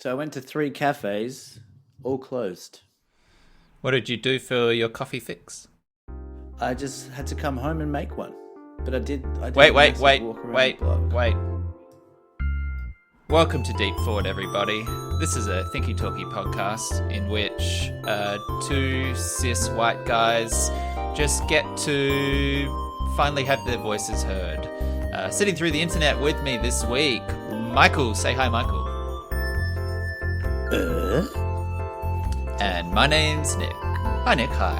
So I went to 3 cafes, all closed. What did you do for your coffee fix? I just had to come home and make one. But I did a Wait. massive walk around the block. Welcome to Deep Forward, everybody. This is a Thinky Talky podcast in which two cis white guys just get to finally have their voices heard. Sitting through the internet with me this week, Michael. Say hi, Michael. And my name's Nick. Hi, Nick. Hi.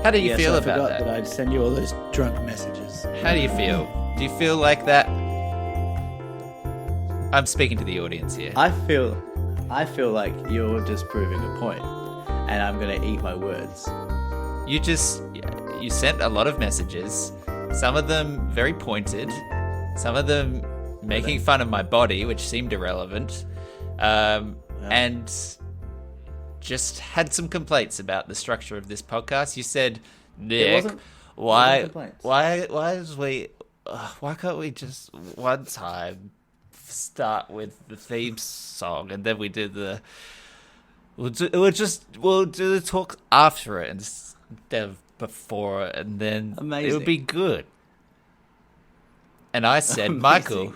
How do you feel about that? I forgot that I'd send you all those drunk messages. How do you feel? Do you feel like that? I'm speaking to the audience here. I feel like you're just proving a point, and I'm gonna eat my words. You sent a lot of messages, some of them very pointed, some of them making fun of my body, which seemed irrelevant, and just had some complaints about the structure of this podcast. You said, Nick, why can't we just one time start with the theme song and then we'll do the talk after it instead of before it, and then it would be good. And I said, Michael,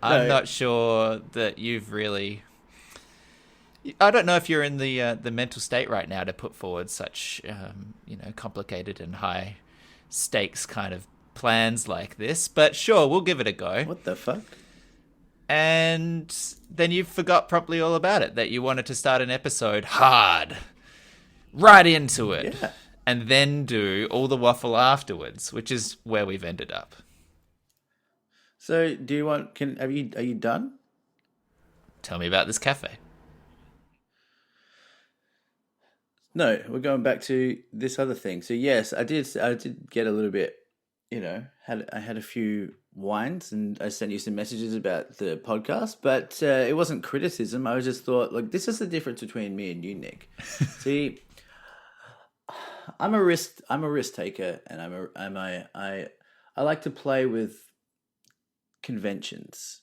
I'm not sure that you've really. I don't know if you're in the mental state right now to put forward such complicated and high stakes kind of plans like this, but sure, we'll give it a go. What the fuck? And then you forgot promptly all about it, that you wanted to start an episode hard, right into it, and then do all the waffle afterwards, which is where we've ended up. So, do you want? Are you done? Tell me about this cafe. No, we're going back to this other thing. So yes, I did get a little bit, I had a few wines and I sent you some messages about the podcast, but it wasn't criticism. I just thought, like, this is the difference between me and you, Nick. See, I'm a risk taker, and I like to play with conventions.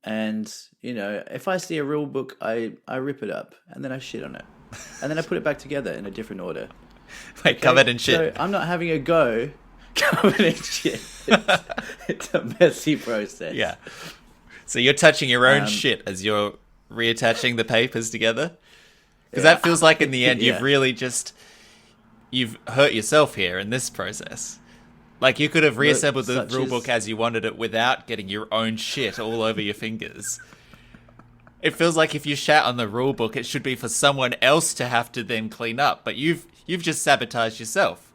And, if I see a rule book, I rip it up and then I shit on it. And then I put it back together in a different order. Wait, covered in shit. So I'm not having a go covered in shit. It's a messy process. Yeah. So you're touching your own shit as you're reattaching the papers together? Because that feels like in the end you've really you've hurt yourself here in this process. Like you could have reassembled the rulebook as you wanted it without getting your own shit all over your fingers. It feels like if you shat on the rule book, it should be for someone else to have to then clean up, but you've just sabotaged yourself.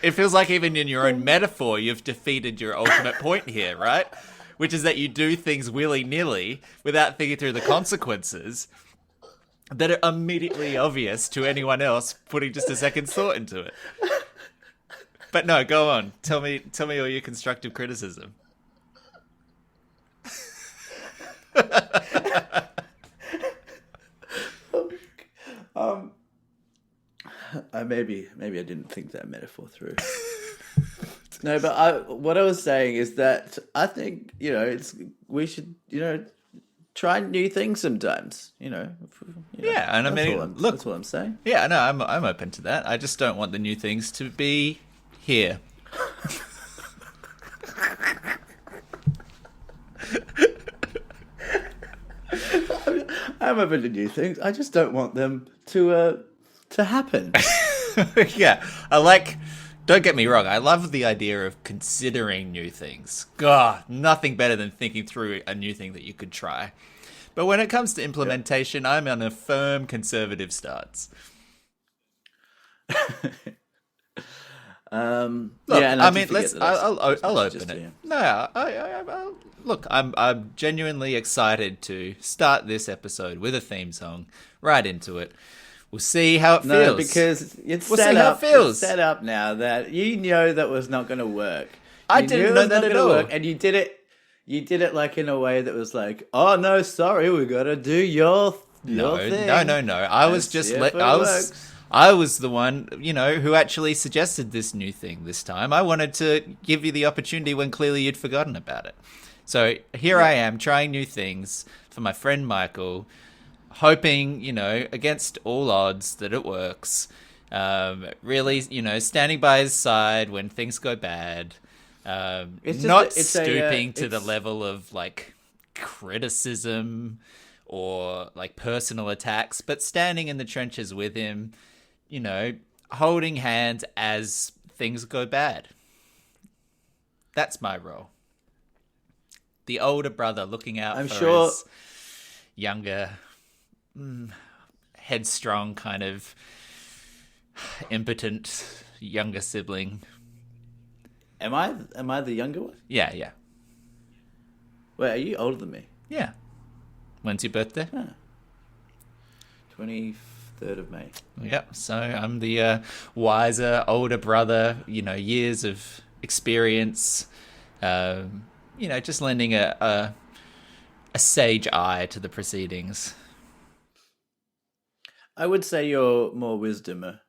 It feels like even in your own metaphor, you've defeated your ultimate point here, right? Which is that you do things willy-nilly without thinking through the consequences that are immediately obvious to anyone else putting just a second thought into it. But no, go on. Tell me all your constructive criticism. Maybe I didn't think that metaphor through. No, but what I was saying is that I think we should try new things sometimes. Yeah, and I mean, look, that's what I'm saying. Yeah, no, I'm open to that. I just don't want the new things to be here. I'm open to new things. I just don't want them to happen. Yeah, don't get me wrong, I love the idea of considering new things. God, nothing better than thinking through a new thing that you could try. But when it comes to implementation, I'm on a firm conservative stance. Look, I mean, I'll open it. No, look, I'm genuinely excited to start this episode with a theme song, right into it. We'll see how it feels. No, because it's set up now that that was not going to work. I didn't know that at all. Work, and you did it like in a way that was like, oh no, sorry, we got to do your thing. No. I was I was the one, who actually suggested this new thing this time. I wanted to give you the opportunity when clearly you'd forgotten about it. So here I am trying new things for my friend Michael, hoping, against all odds that it works. Really, standing by his side when things go bad. Not stooping to the level of like criticism or like personal attacks, but standing in the trenches with him, holding hands as things go bad. That's my role. The older brother looking out for his younger, headstrong, kind of impotent younger sibling. Am I the younger one? Yeah. Wait, are you older than me? Yeah. When's your birthday? 23rd of May. Yep. So I'm the wiser, older brother, years of experience, just lending a sage eye to the proceedings. I would say you're more wisdomer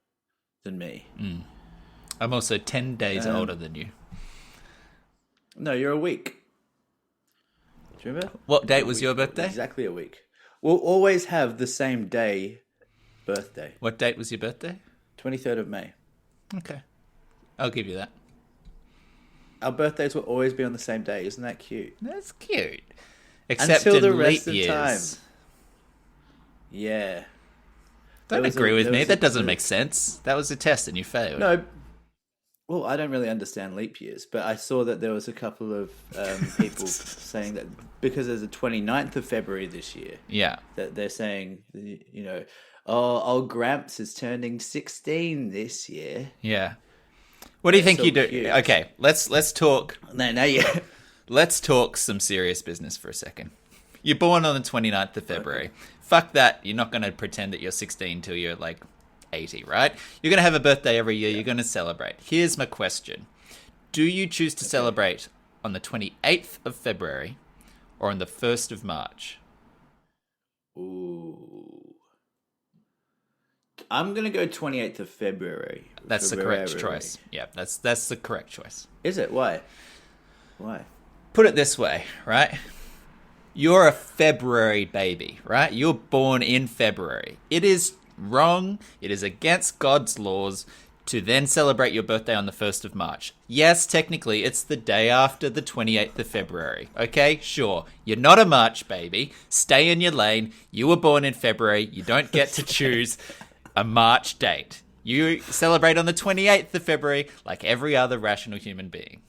than me. I'm also 10 days older than you. No, you're a week. Do you remember? What date was your birthday? Exactly a week. We'll always have the same day birthday. What date was your birthday? 23rd of May. Okay. I'll give you that. Our birthdays will always be on the same day. Isn't that cute? That's cute. Except until the in rest leap of time. years. Yeah. Don't agree with me. That doesn't make sense. That was a test and you failed. No. Well, I don't really understand leap years, but I saw that there was a couple of people saying that because there's a 29th of February this year. Yeah. That they're saying, old Gramps is turning 16 this year. Yeah. What do you think so you do? cute. Okay, let's talk. No, yeah. Let's talk some serious business for a second. You're born on the 29th of February. Okay. Fuck that. You're not going to pretend that you're 16 till you're like 80, right? You're going to have a birthday every year. You're going to celebrate. Here's my question. Do you choose to celebrate on the 28th of February or on the 1st of March? Ooh. I'm going to go 28th of February. That's the correct choice. Yeah, that's the correct choice. Is it? Why? Put it this way, right? You're a February baby, right? You're born in February. It is wrong. It is against God's laws to then celebrate your birthday on the 1st of March. Yes, technically, it's the day after the 28th of February. Okay, sure. You're not a March baby. Stay in your lane. You were born in February. You don't get to choose a March date. You celebrate on the 28th of February like every other rational human being.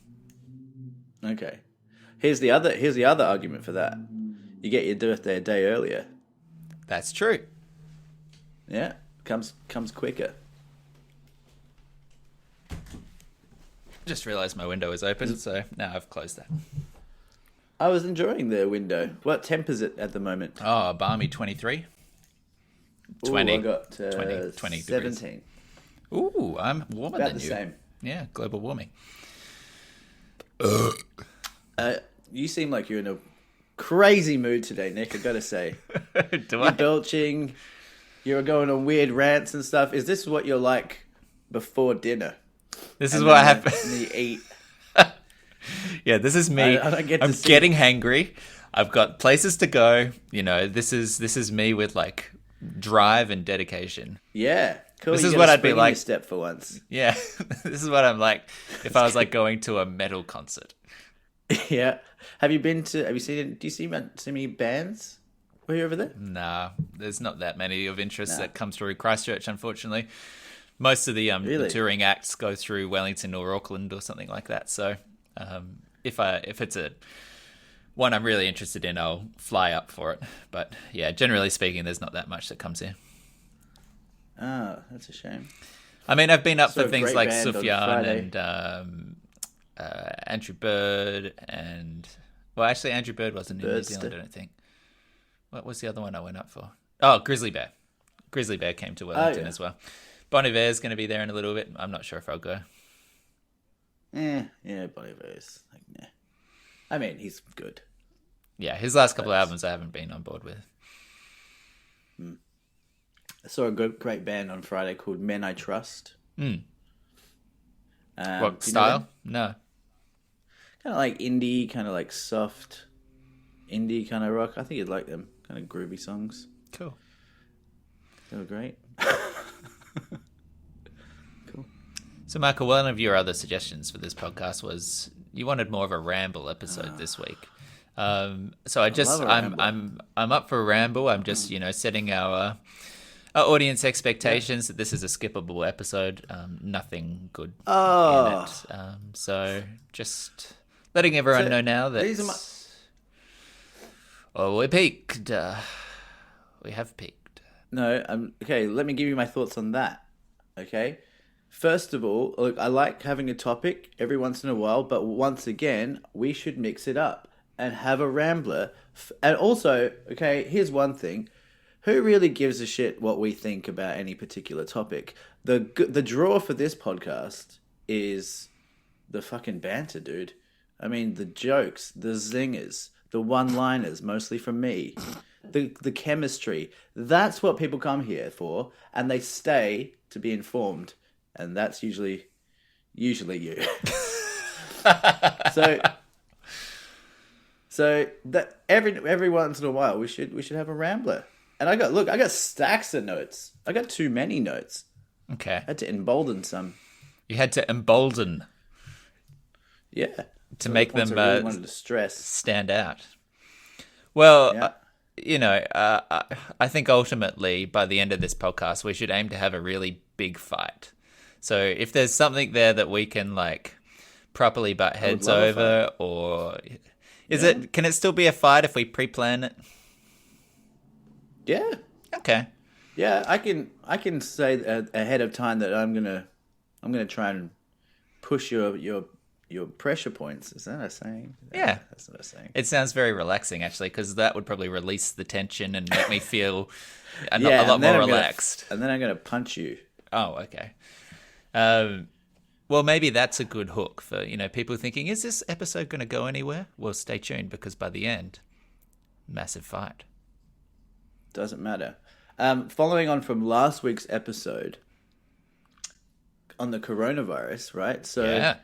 Okay. Here's the other argument for that. You get your birthday a day earlier. That's true. Yeah, comes quicker. Just realised my window is open, so now I've closed that. I was enjoying the window. What temp is it at the moment? Oh, balmy 23. 20. Ooh, I got 20 17. Degrees. Ooh, I'm warmer About than the you. same. Yeah, global warming. You seem like you're in a crazy mood today, Nick, I gotta say. You're belching, you're going on weird rants and stuff. Is this what you're like before dinner? This is what happens. You eat. Yeah, this is me. I don't get to I'm see. getting hangry. I've got places to go. This is me with like drive and dedication. Yeah, cool. This You is get what a I'd be spring in like. your step for once. Yeah, this is what I'm like if I was like going to a metal concert. Yeah. Have you seen? Do you see many bands? Were you over there? Nah, there's not that many of interest that comes through Christchurch, unfortunately. Most of the Really? touring acts go through Wellington or Auckland or something like that. So if it's a one I'm really interested in, I'll fly up for it. But yeah, generally speaking, there's not that much that comes here. Oh, that's a shame. I mean, I've been up So for things great like band on Sufjan Friday. and Andrew Bird and... Well, actually, Andrew Bird wasn't in New Zealand, I don't think. What was the other one I went up for? Oh, Grizzly Bear. Grizzly Bear came to Wellington as well. Bon Iver's going to be there in a little bit. I'm not sure if I'll go. Yeah, Bon Iver's like, nah. I mean, he's good. Yeah, his last couple of albums I haven't been on board with. I saw a great band on Friday called Men I Trust. What Do you know style? them? No. Kind of like indie, kind of like soft indie kind of rock. I think you'd like them. Kind of groovy songs. Cool. They were great. Cool. So, Michael, one of your other suggestions for this podcast was you wanted more of a ramble episode this week. So I'm up for a ramble. I'm just setting our audience expectations that this is a skippable episode. Nothing good in it. So just letting everyone know now that we're peaked. We have peaked. No, okay. Let me give you my thoughts on that. Okay. First of all, look, I like having a topic every once in a while, but once again, we should mix it up and have a rambler. And also, okay, here's one thing. Who really gives a shit what we think about any particular topic? The draw for this podcast is the fucking banter, dude. I mean, the jokes, the zingers, the one-liners, mostly from me, the chemistry. That's what people come here for, and they stay to be informed. And that's usually you. So that every once in a while we should have a rambler. And I got stacks of notes. I got too many notes. Okay. I had to embolden some. You had to embolden. Yeah. To make them really wanted to stress. Stand out. Well, yeah. I think ultimately by the end of this podcast we should aim to have a really big fight. So if there's something there that we can like properly butt heads over, or can it still be a fight if we pre-plan it? Yeah. Okay. Yeah, I can say ahead of time that I'm gonna try and push your pressure points. Is that a saying? Yeah, that's not a saying. It sounds very relaxing actually, because that would probably release the tension and make me feel a lot more relaxed. And then I'm gonna punch you. Oh, okay. Well, maybe that's a good hook for people thinking, is this episode going to go anywhere? Well, stay tuned, because by the end, massive fight. Doesn't matter. Following on from last week's episode on the coronavirus, right? So yeah.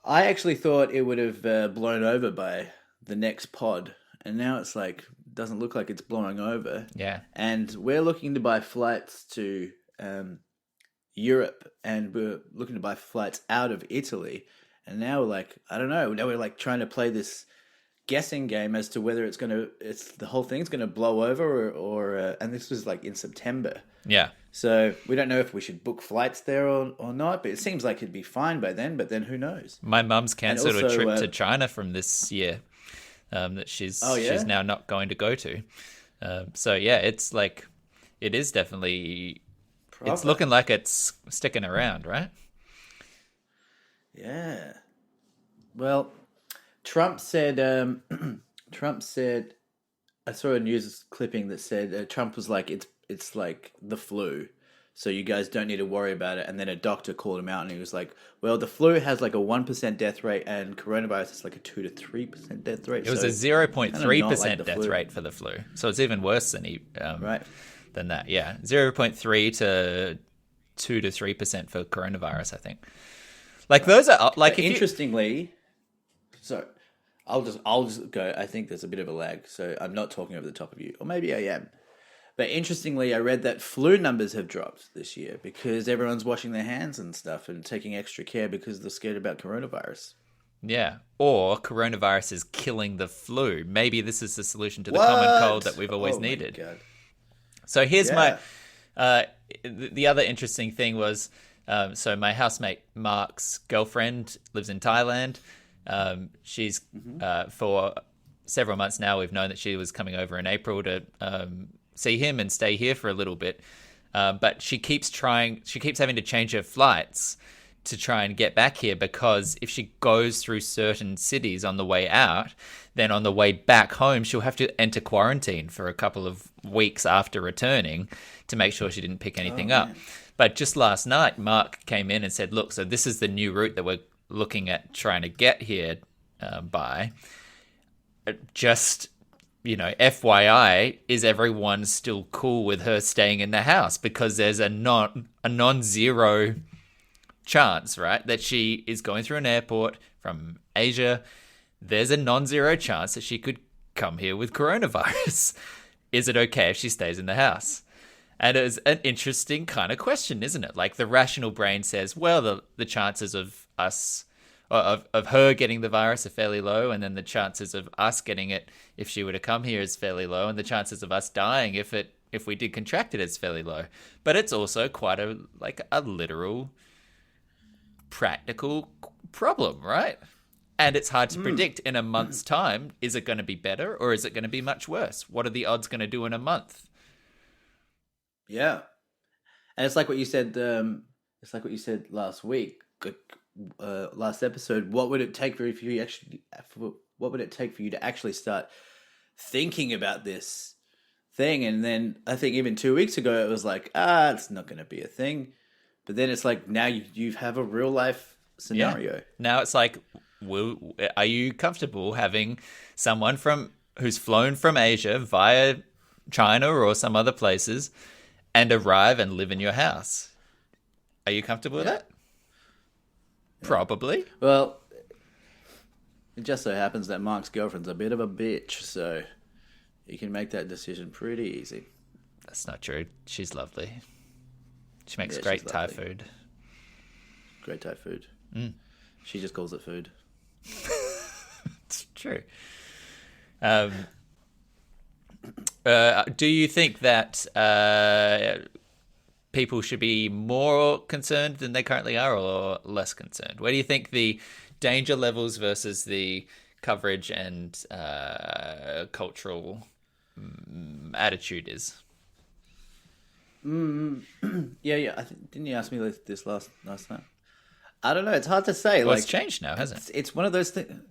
I actually thought it would have blown over by the next pod, and now it's like doesn't look like it's blowing over. Yeah. And we're looking to buy flights to Europe, and we're looking to buy flights out of Italy. And now we're like, I don't know. Now we're like trying to play this guessing game as to whether the whole thing's gonna blow over or and this was like in September. Yeah. So we don't know if we should book flights there or not, but it seems like it'd be fine by then, but then who knows? My mum's cancelled a trip to China from this year that she's now not going to go to. So yeah, it's like, it is definitely, it's looking like it's sticking around, right? Yeah. Well, Trump said, I saw a news clipping that said Trump was like, it's like the flu, so you guys don't need to worry about it. And then a doctor called him out and he was like, well, the flu has like a 1% death rate and coronavirus has like a 2 to 3% death rate. It was a 0.3% death rate for the flu. So it's even worse than than that. Yeah. 0.3 to 2 to 3% for coronavirus, I think. Like those are like, interestingly, so I'll just go. I think there's a bit of a lag, so I'm not talking over the top of you, or maybe I am. But interestingly, I read that flu numbers have dropped this year because everyone's washing their hands and stuff and taking extra care because they're scared about coronavirus. Yeah, or coronavirus is killing the flu. Maybe this is the solution to the common cold that we've always needed. God. So here's my the other interesting thing was, so my housemate Mark's girlfriend lives in Thailand. She's for several months now, we've known that she was coming over in April to see him and stay here for a little bit. But she keeps having to change her flights to try and get back here, because if she goes through certain cities on the way out, then on the way back home, she'll have to enter quarantine for a couple of weeks after returning to make sure she didn't pick anything up. But just last night, Mark came in and said, look, so this is the new route that we're looking at trying to get here by. Just FYI, is everyone still cool with her staying in the house? Because there's a non-zero chance, right, that she is going through an airport from Asia. There's a non-zero chance that she could come here with coronavirus. Is it okay if she stays in the house? And it's an interesting kind of question, isn't it? Like, the rational brain says, well, the chances of us, of her getting the virus are fairly low, and then the chances of us getting it if she were to come here is fairly low, and the chances of us dying if we did contract it is fairly low. But it's also quite a literal, practical problem, right? And it's hard to predict in a month's time. Is it going to be better, or is it going to be much worse? What are the odds going to do in a month? Yeah, and it's like what you said. It's like what you said last week, last episode. What would it take for you actually? What would it take for you to actually start thinking about this thing? And then I think even 2 weeks ago it was like, it's not going to be a thing. But then it's like now you have a real life scenario. Yeah. Now it's like, are you comfortable having someone who's flown from Asia via China or some other places and arrive and live in your house? Are you comfortable with that? Yeah. Probably. Well, it just so happens that Mark's girlfriend's a bit of a bitch, so you can make that decision pretty easy. That's not true. She's lovely. She makes great Thai food. Great Thai food. She just calls it food. It's true. Do you think that people should be more concerned than they currently are, or less concerned? Where do you think the danger levels versus the coverage and cultural attitude is? Yeah. Didn't you ask me this last time? I don't know. It's hard to say. Well, it's changed now, hasn't it? It's one of those things.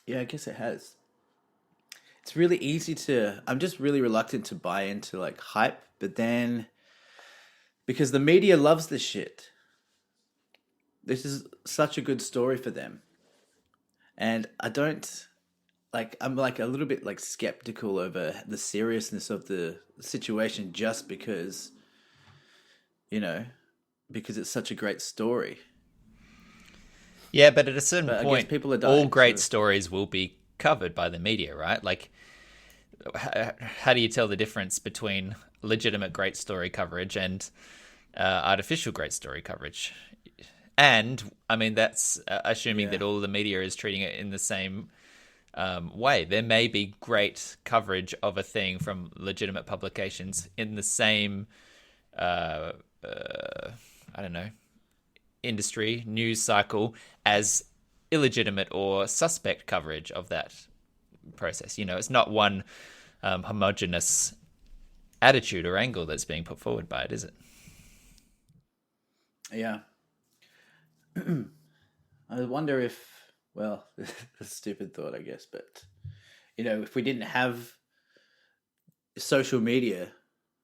Yeah, I guess it has. It's really easy I'm just really reluctant to buy into like hype, but then because the media loves this shit. This is such a good story for them. And I'm like a little bit like skeptical over the seriousness of the situation just because, because it's such a great story. Yeah, but at a certain point, people are dying, all great stories will be covered by the media, right? Like, how do you tell the difference between legitimate great story coverage and artificial great story coverage? And, I mean, that's assuming that all the media is treating it in the same way. There may be great coverage of a thing from legitimate publications in the same, industry, news cycle as illegitimate or suspect coverage of that process. It's not one homogenous attitude or angle that's being put forward by it, is it? Yeah. I wonder if, well, a stupid thought, I guess, but, if we didn't have social media,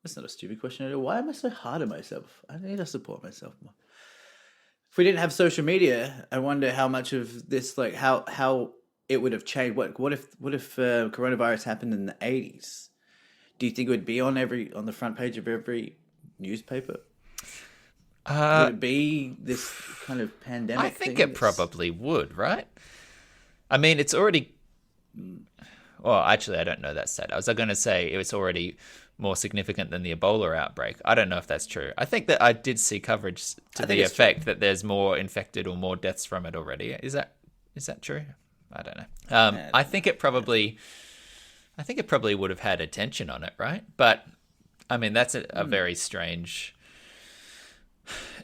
that's not a stupid question at all. Why am I so hard on myself? I need to support myself more. If we didn't have social media, I wonder how much of this, like how it would have changed. What if coronavirus happened in the 80s? Do you think it would be on the front page of every newspaper? Would it be this kind of pandemic? I think it probably would, right? I mean, it's already. Well, actually, I don't know that stat. I was going to say it was already more significant than the Ebola outbreak. I don't know if that's true. I think that I did see coverage to the effect that there's more infected or more deaths from it already. Is that true? I don't know. I think it probably would have had attention on it, right? But I mean, that's a very strange.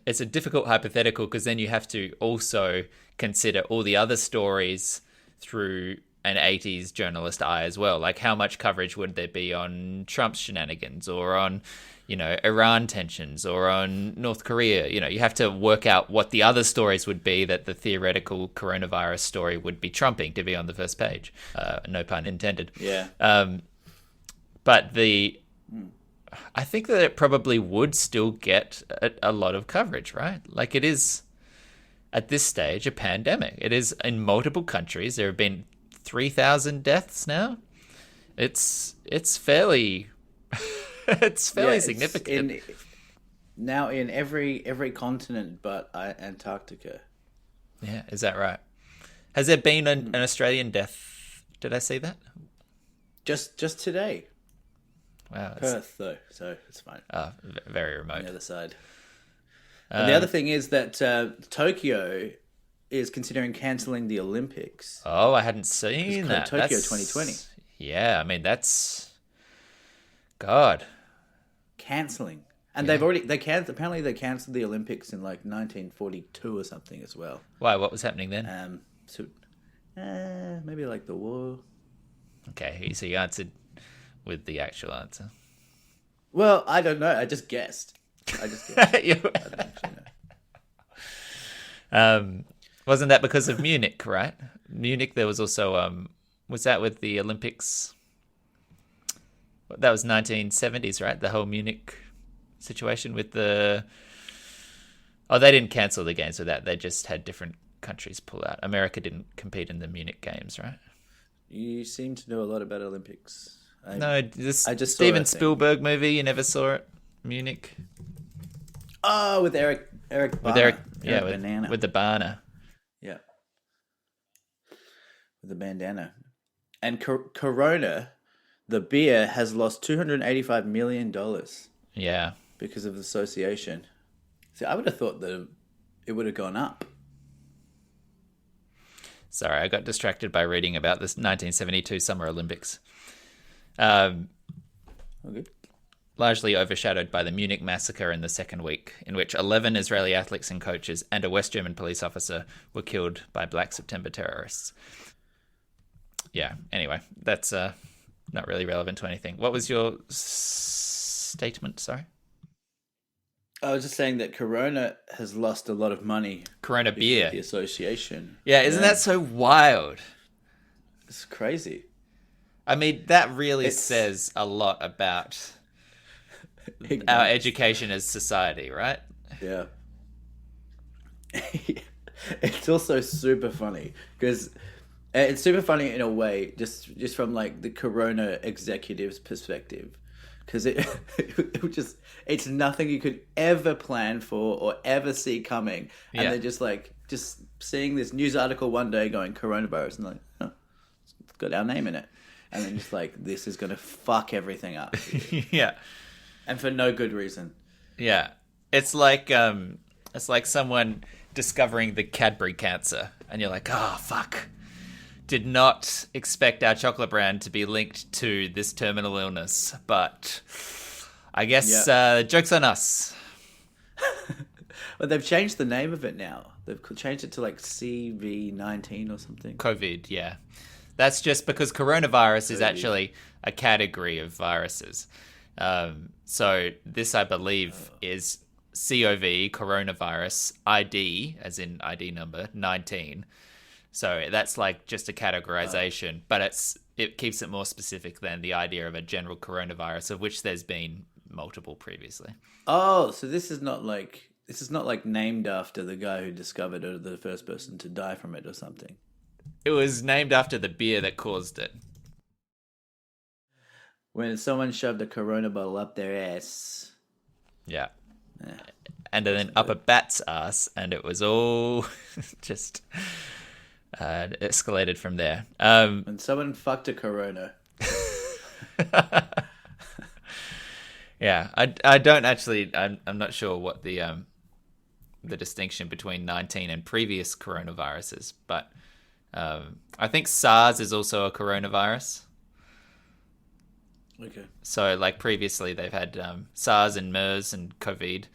It's a difficult hypothetical because then you have to also consider all the other stories through an 80s journalist eye as well. Like, how much coverage would there be on Trump's shenanigans or on, Iran tensions or on North Korea? You have to work out what the other stories would be that the theoretical coronavirus story would be trumping to be on the first page. No pun intended. Yeah. But I think that it probably would still get a lot of coverage, right? Like, it is, at this stage, a pandemic. It is in multiple countries. There have been 3,000 deaths now. It's fairly it's fairly significant. Now in every continent but Antarctica. Yeah, is that right? Has there been an Australian death? Did I see that? Just today. Wow. Perth, though, so it's fine. Very remote. On the other side. And the other thing is that Tokyo is considering cancelling the Olympics. Oh, I hadn't seen that. Tokyo 2020. Yeah, I mean, that's... God. Cancelling. And apparently they cancelled the Olympics in like 1942 or something as well. Why? What was happening then? Maybe like the war. Okay, so you answered with the actual answer. Well, I don't know. I just guessed. I don't actually know. Wasn't that because of Munich, right? Munich, there was also... was that with the Olympics? That was 1970s, right? The whole Munich situation with the... Oh, they didn't cancel the games with that. They just had different countries pull out. America didn't compete in the Munich games, right? You seem to know a lot about Olympics. I just Steven Spielberg movie. You never saw it? Munich. Oh, with Eric Bana. With the Bana. Yeah. With the bandana. And Corona, the beer, has lost $285 million. Yeah. Because of the association. See, I would have thought that it would have gone up. Sorry, I got distracted by reading about this 1972 Summer Olympics. Okay. Largely overshadowed by the Munich massacre in the second week, in which 11 Israeli athletes and coaches and a West German police officer were killed by Black September terrorists. Yeah, anyway, that's not really relevant to anything. What was your statement, sorry? I was just saying that Corona has lost a lot of money. Corona beer. The association. Yeah, isn't that so wild? It's crazy. I mean, that really says a lot about our education as society, right? Yeah. It's also super funny because it's super funny in a way, just from like the Corona executive's perspective. Because it's nothing you could ever plan for or ever see coming. And they're just seeing this news article one day going coronavirus and like, oh, it's got our name in it. And then just like, this is going to fuck everything up. Yeah. And for no good reason. Yeah. It's like someone discovering the Cadbury cancer. And you're like, oh, fuck. Did not expect our chocolate brand to be linked to this terminal illness, but I guess joke's on us. Well, they've changed the name of it now. They've changed it to like CV-19 or something. COVID, yeah. That's just because coronavirus is actually a category of viruses. So this, I believe, is COV, coronavirus, ID, as in ID number, 19. So that's like just a categorization, but it keeps it more specific than the idea of a general coronavirus, of which there's been multiple previously. Oh, so this is not like named after the guy who discovered it or the first person to die from it or something. It was named after the beer that caused it. When someone shoved a Corona bottle up their ass. Yeah. And then up a bat's ass, and it was all just... escalated from there. When someone fucked a Corona. Yeah, I don't actually. I'm not sure what the distinction between 19 and previous coronaviruses, but I think SARS is also a coronavirus. Okay. So, like previously, they've had SARS and MERS and COVID.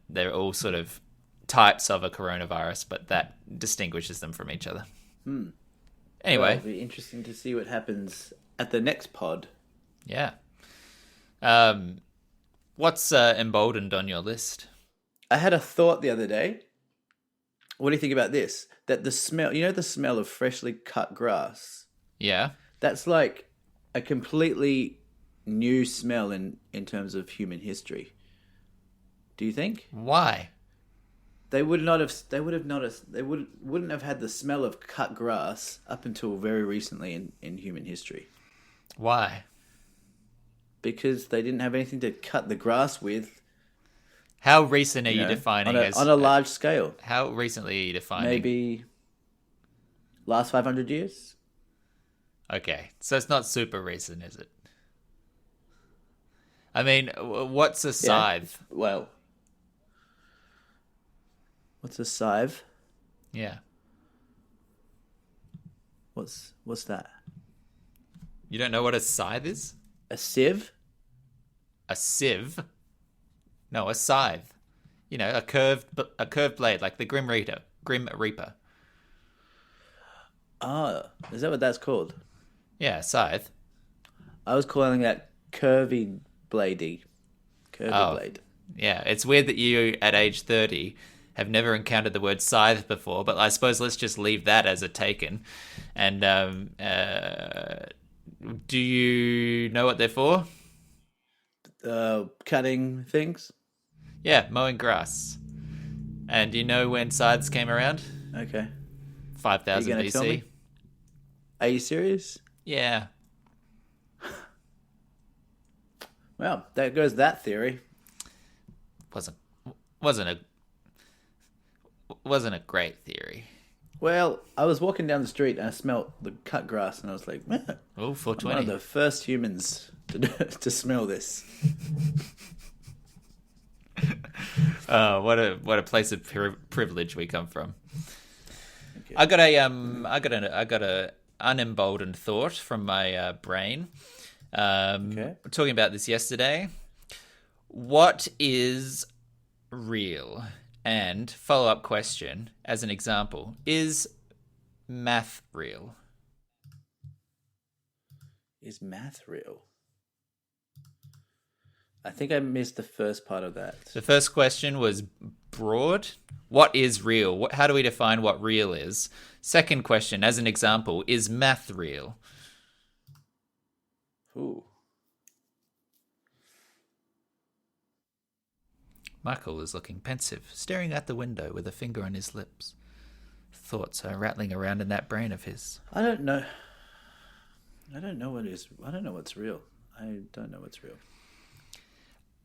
They're all sort of types of a coronavirus, but that distinguishes them from each other. Anyway, well, it'll be interesting to see what happens at the next pod. Yeah. What's emboldened on your list? I had a thought the other day. What do you think about this? That the smell, the smell of freshly cut grass. Yeah. That's like a completely new smell in terms of human history. Do you think? Why? They would not have. They would have noticed. They wouldn't have had the smell of cut grass up until very recently in human history, Why? because they didn't have anything to cut the grass with. How recent are You you know, defining on as... a large scale? How recently are you defining? Maybe last 500 years. Okay, so it's not super recent, is it? I mean, what's a scythe? Well, what's a scythe? Yeah. What's that? You don't know what a scythe is? A sieve? A sieve? No, a scythe. You know, a curved blade, like the Grim Reaper. Ah, is that what that's called? Yeah, a scythe. I was calling that curvy blade. Yeah, it's weird that you, at age 30, have never encountered the word scythe before, but I suppose let's just leave that as a taken. And do you know what they're for? Cutting things. Yeah, mowing grass. And do you know when scythes came around? Okay. 5000 Are you gonna tell BC. me? Are you serious? Yeah. Well, there goes that theory. Wasn't a great theory. Well, I was walking down the street and I smelt the cut grass, and I was like, man, Oh, I'm 420. one of the first humans to smell this. What a place of privilege we come from. Okay. I got a unemboldened thought from my brain. Okay. We're talking about this yesterday. What is real? And follow-up question, as an example, is math real? Is math real? I think I missed the first part of that. The first question was broad. What is real? How do we define what real is? Second question, as an example, is math real? Ooh. Michael is looking pensive, staring out the window with a finger on his lips. Thoughts are rattling around in that brain of his. I don't know. I don't know what is. I don't know what's real. I don't know what's real.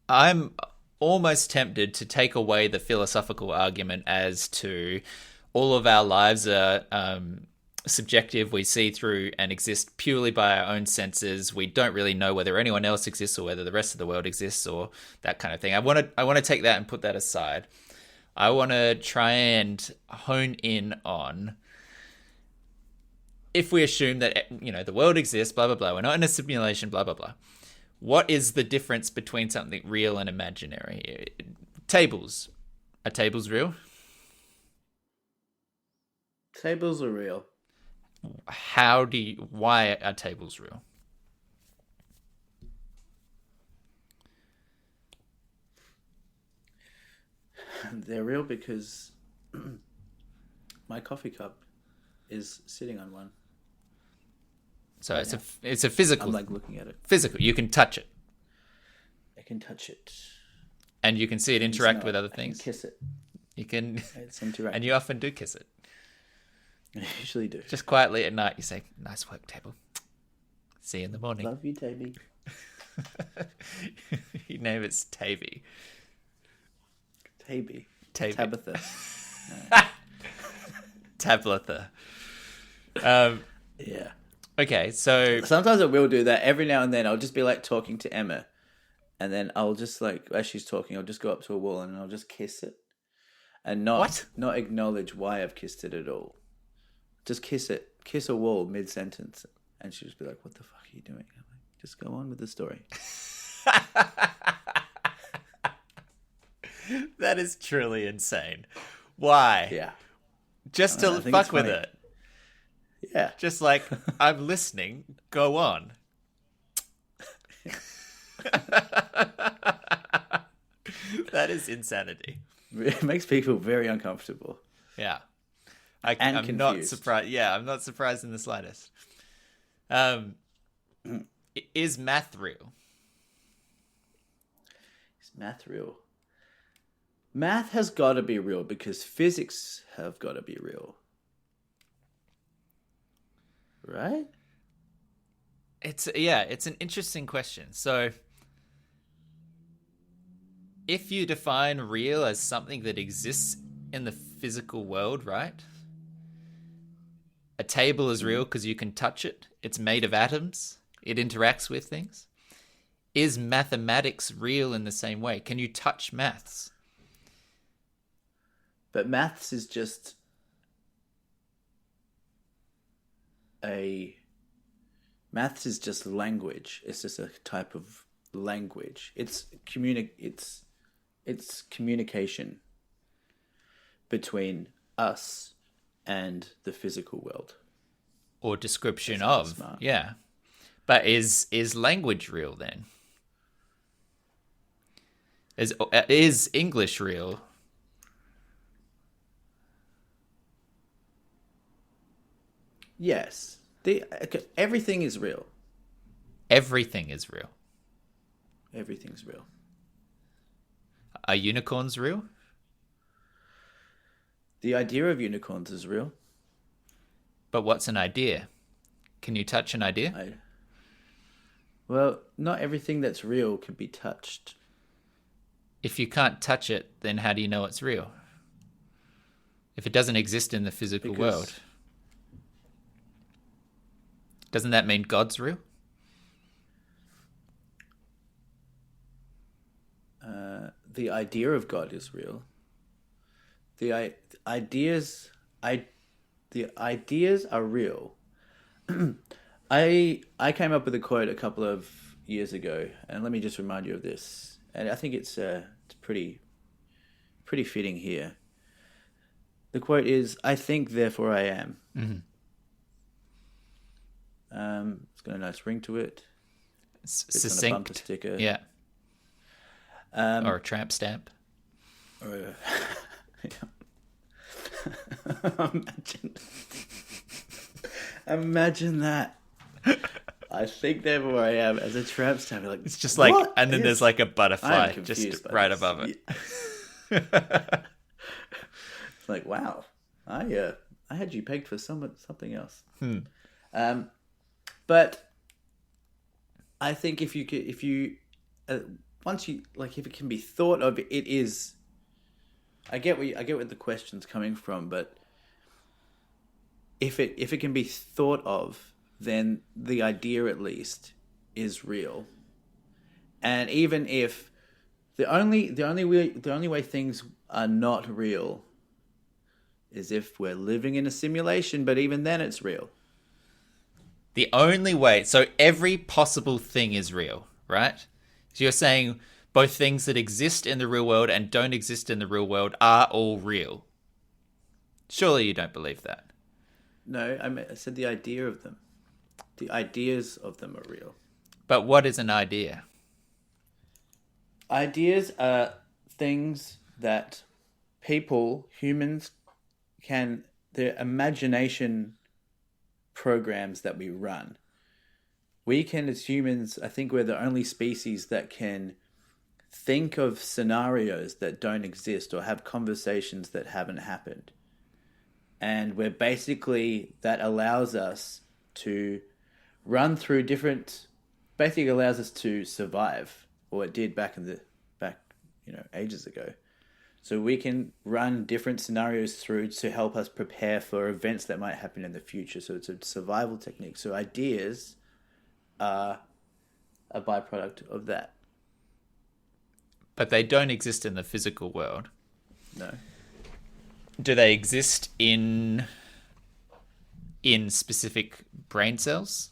I'm almost tempted to take away the philosophical argument as to all of our lives are subjective. We see through and exist purely by our own senses. We don't really know whether anyone else exists or whether the rest of the world exists or that kind of thing. I want to take that and put that aside. I want to try and hone in on, if we assume that, you know, the world exists, blah, blah, blah, we're not in a simulation, blah, blah, blah. What is the difference between something real and imaginary? Tables. Are tables real? Tables are real. Why are tables real? They're real because my coffee cup is sitting on one. So it's a physical. I'm like looking at it. Physical. You can touch it. I can touch it. And you can see it interact with other I things. can kiss it. You can. It's interactive. And you often do kiss it. I usually do. Just quietly at night, you say, "Nice work, table. See you in the morning." Love you, Tabby. Your name is Tavy. Tabby. Tavy. Tabitha. Tabletha. Yeah. Okay, so Sometimes I will do that. Every now and then I'll just be like talking to Emma, and then I'll just like, as she's talking, I'll just go up to a wall and I'll just kiss it, and not acknowledge why I've kissed it at all. Just kiss it, kiss a wall mid sentence, and she'll just be like, "What the fuck are you doing?" I'm like, "Just go on with the story." That is truly insane. Why? Yeah. Just to fuck with it. Yeah. Just like, I'm listening, go on. That is insanity. It makes people very uncomfortable. Yeah. And I'm not confused. surprised. Yeah, I'm not surprised in the slightest. Is math real? Is math real? Math has got to be real because physics have got to be real. Right? It's an interesting question. So if you define real as something that exists in the physical world, right? A table is real because you can touch it. It's made of atoms. It interacts with things. Is mathematics real in the same way? Can you touch maths? But maths is just language. It's just a type of language. It's communication between us and the physical world. Or description of. Yeah. But is language real then? Is English real? Yes. Everything is real. Everything is real. Everything's real. Are unicorns real? The idea of unicorns is real. But what's an idea? Can you touch an idea? Well, not everything that's real can be touched. If you can't touch it, then how do you know it's real? If it doesn't exist in the physical world. Doesn't that mean God's real? The idea of God is real. The ideas are real. I came up with a quote a couple of years ago, and let me just remind you of this. And I think it's pretty fitting here. The quote is, "I think, therefore I am." Mm-hmm. It's got a nice ring to it. Succinct. On a bumper sticker. Yeah. Or a tramp stamp. Imagine that. I think therefore I am as a tramp stamp. Like, it's just like, what? and then there's like a butterfly just right above it. It's like, wow, I had you pegged for something else. But I think if it can be thought of, it is. I get where the question's coming from, but if it can be thought of, then the idea at least is real. And even if the only way things are not real is if we're living in a simulation, but even then it's real. The only way, so every possible thing is real, right? So you're saying both things that exist in the real world and don't exist in the real world are all real. Surely you don't believe that. No, I said the idea of them. The ideas of them are real. But what is an idea? Ideas are things that humans their imagination programs that we run. We can, as humans, I think we're the only species that can think of scenarios that don't exist or have conversations that haven't happened. And we're that allows us to run through basically allows us to survive, or it did back ages ago. So we can run different scenarios through to help us prepare for events that might happen in the future. So it's a survival technique. So ideas are a byproduct of that. But they don't exist in the physical world. No. Do they exist in specific brain cells?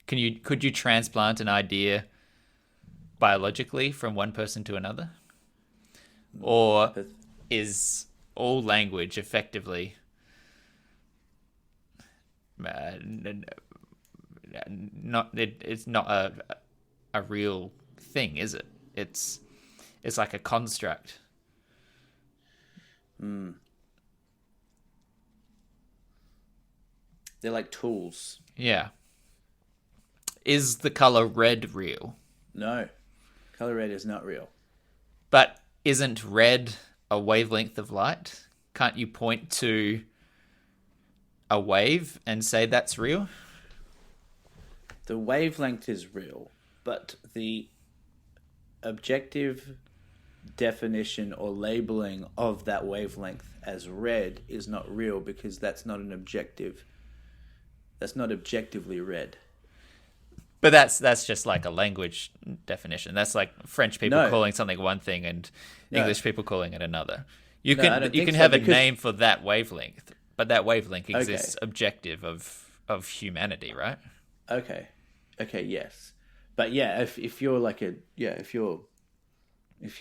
Could you transplant an idea biologically from one person to another? Or is all language effectively it's not a real thing, is it? It's like a construct. They're like tools. Yeah. Is the color red real? No. Color red is not real. But isn't red a wavelength of light? Can't you point to a wave and say that's real? The wavelength is real, but the objective definition or labeling of that wavelength as red is not real, because that's not an objective. That's not objectively red. But that's just like a language definition. That's like French people calling something one thing and English people calling it another. You can have a name for that wavelength, but that wavelength exists objective of humanity, right? Okay, yes, but yeah, if you're like if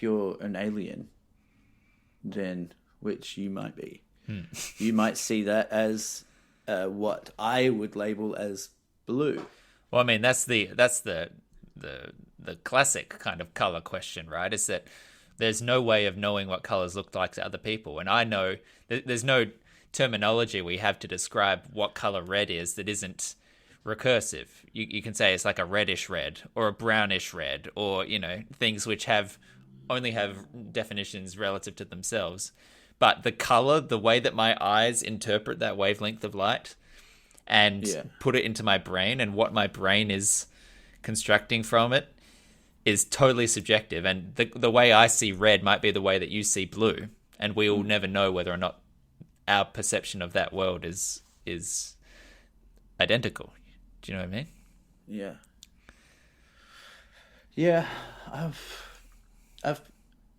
you're an alien, then, which you might be, you might see that as what I would label as blue. Well, I mean, that's the classic kind of color question, right? Is that there's no way of knowing what colors look like to other people, and I know there's no terminology we have to describe what color red is that isn't recursive. You can say it's like a reddish red or a brownish red, or things which only have definitions relative to themselves. But the color, the way that my eyes interpret that wavelength of light and put it into my brain, and what my brain is constructing from it, is totally subjective. And the way I see red might be the way that you see blue, and we will never know whether or not our perception of that world is identical. Do you know what I mean? Yeah. Yeah, I've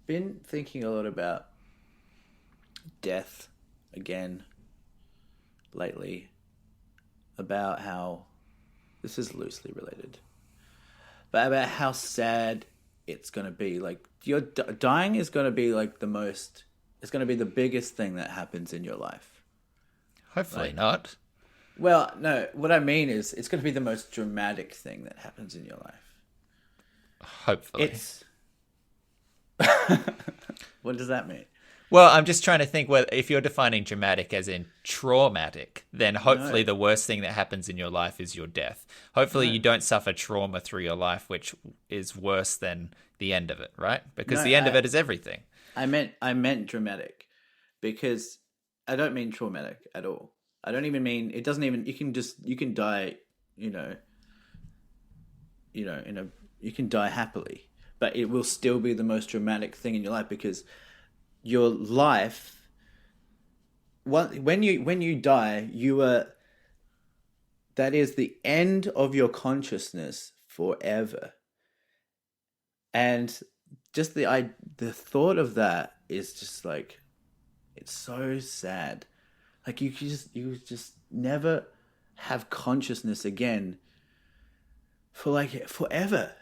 been thinking a lot about death again lately, about how, this is loosely related, but about how sad it's going to be. Like, your dying is going to be like it's going to be the biggest thing that happens in your life. Hopefully not. Well, no, what I mean is it's going to be the most dramatic thing that happens in your life. Hopefully. What does that mean? Well, I'm just trying to think whether, if you're defining dramatic as in traumatic, then hopefully the worst thing that happens in your life is your death. Hopefully you don't suffer trauma through your life, which is worse than the end of it, right? Because the end of it is everything. I meant dramatic, because I don't mean traumatic at all. I don't even mean, it doesn't even, you can die, you can die happily, but it will still be the most dramatic thing in your life, because your life, when you die, that is the end of your consciousness forever. And just the thought of that is just like, it's so sad. Like, you just never have consciousness again for like forever.